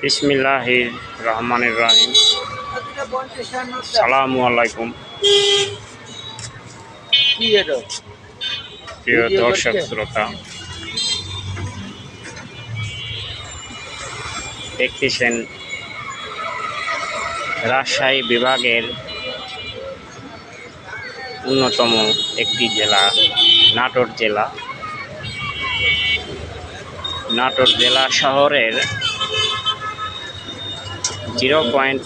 বিসমিল্লাহির রহমানির রহিম। সালামু আলাইকুম প্রিয় দর্শক শ্রোতা, দেখতেছেন রাজশাহী বিভাগের অন্যতম একটি জেলা নাটোর জেলা শহরের 0 পয়েন্ট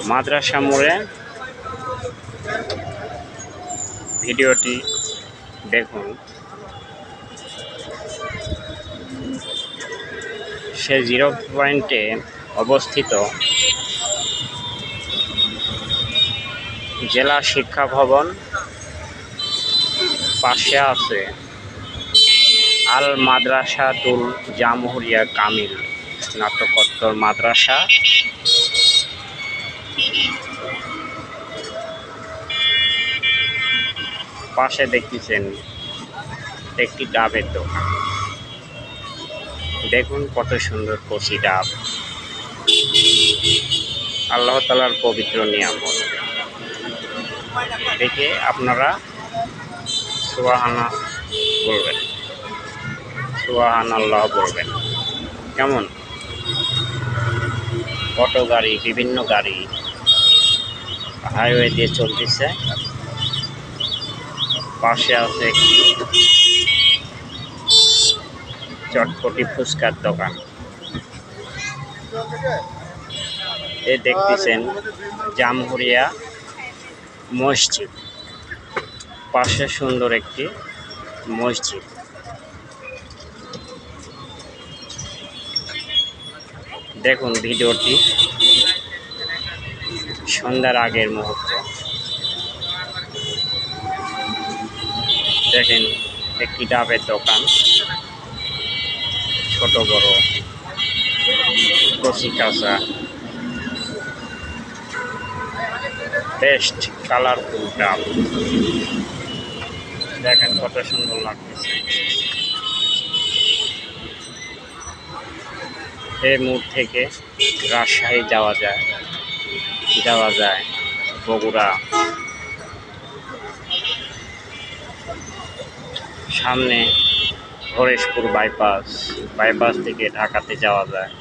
মাদ্রাসা মোড়ে ভিডিওটি দেখুন। সে 0 পয়েন্টে অবস্থিত জেলা শিক্ষা ভবন, পাশে আছে আল মাদ্রাসাতুল জামহুরিয়া কামিল স্নাতকোত্তর মাদ্রাসা। পাশে দেখতেছেন একটি ডাবের দোকান। দেখুন কত সুন্দর কচি ডাব, আল্লাহ তাআলার পবিত্র নিয়ামত। দেখে আপনারা সুবহানাল্লাহ বলবেন। কেমন অটো গাড়ি, বিভিন্ন গাড়ি হাইওয়ে দিয়ে চলতেছে। পাশে আছে একটি চটপটি ফুচকার দোকান। এ দেখতেছেন জামহুরিয়া মসজিদ, পাশে সুন্দর একটি মসজিদ। দেখুন ভিডিওটি সন্ধ্যার আগের মুহূর্ত। দেখেন একটি ডাবের দোকান, ছোট বড় কচি কাঁচা, বেস্ট কালারফুল ডাব। দেখেন কত সুন্দর লাগতেছে। এই মোড় থেকে রাজশাহী যাওয়া যায় বগুড়া। সামনে হরিশপুর বাইপাস থেকে ঢাকাতে যাওয়া যায়।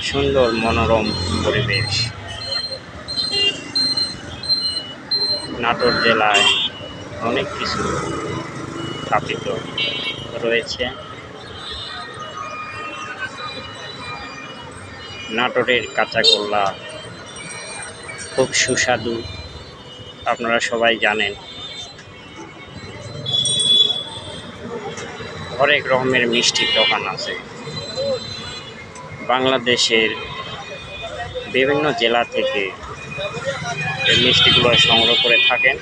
সুন্দর মনোরম পরিবেশ। নাটোর জেলায় অনেক কিছু স্থাপিত রয়েছে। নাটোরের কাঁচাগোল্লা খুব সুস্বাদু, আপনারা সবাই জানেন। হরেক রকমের মিষ্টির দোকান আছে। বাংলাদেশের বিভিন্ন জেলা থেকে এই মিষ্টিগুলো সংগ্রহ করে থাকেন।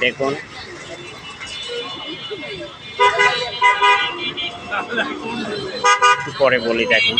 দেখুন একটু পরে বলি। দেখুন